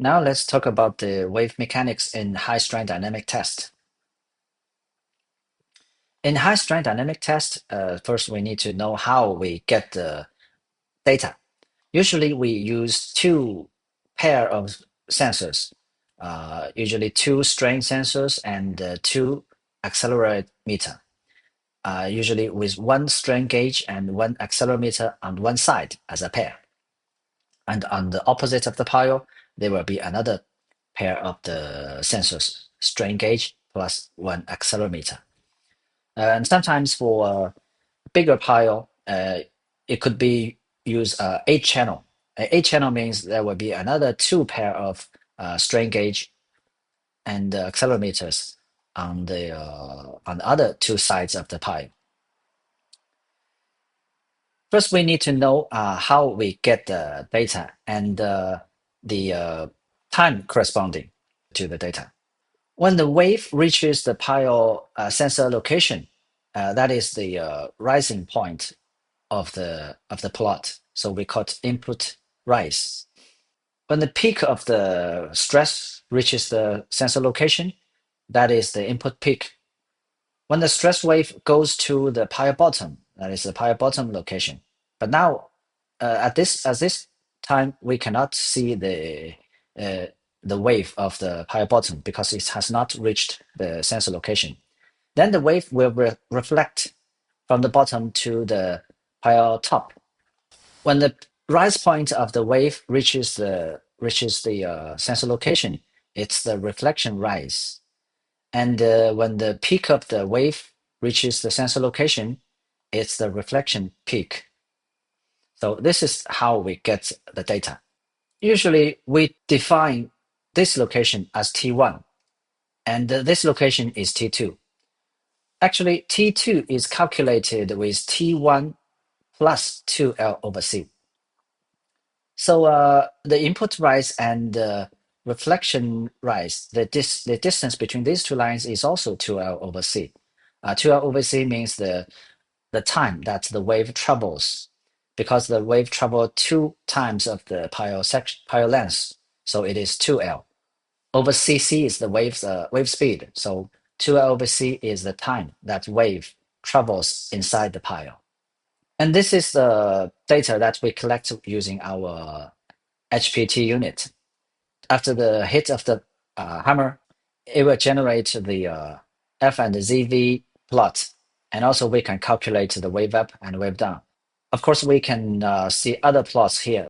Now let's talk about the wave mechanics in high-strength dynamic test. In high-strength dynamic test, first we need to know how we get the data. Usually we use two pair of sensors, usually two strain sensors and two accelerometer, usually with one strain gauge and one accelerometer on one side as a pair. And on the opposite of the pile, there will be another pair of the sensors, strain gauge plus one accelerometer. And sometimes for a bigger pile, it could be use 8 channel. 8 channel means there will be another two pair of strain gauge and accelerometers on the other two sides of the pile. First, we need to know how we get the data and the time corresponding to the data. When the wave reaches the pile sensor location, that is the rising point of the plot. So we call it input rise. When the peak of the stress reaches the sensor location, that is the input peak. When the stress wave goes to the pile bottom, that is the pile bottom location. But now, at this time, we cannot see the wave of the pile bottom because it has not reached the sensor location. Then the wave will reflect from the bottom to the pile top. When the rise point of the wave reaches the sensor location, it's the reflection rise. And when the peak of the wave reaches the sensor location, it's the reflection peak. So this is how we get the data. Usually we define this location as T1, and this location is T2. Actually, T2 is calculated with T1 plus 2L over C. So the input rise and reflection rise, the distance between these two lines is also 2L over C. 2L over C means the time that the wave travels, because the wave traveled 2 times of the pile length, so it is 2L. Over CC is the wave speed, so 2L over C is the time that wave travels inside the pile. And this is the data that we collect using our HPT unit. After the hit of the hammer, it will generate the F and ZV plot. And also we can calculate the wave up and wave down. Of course, we can see other plots here.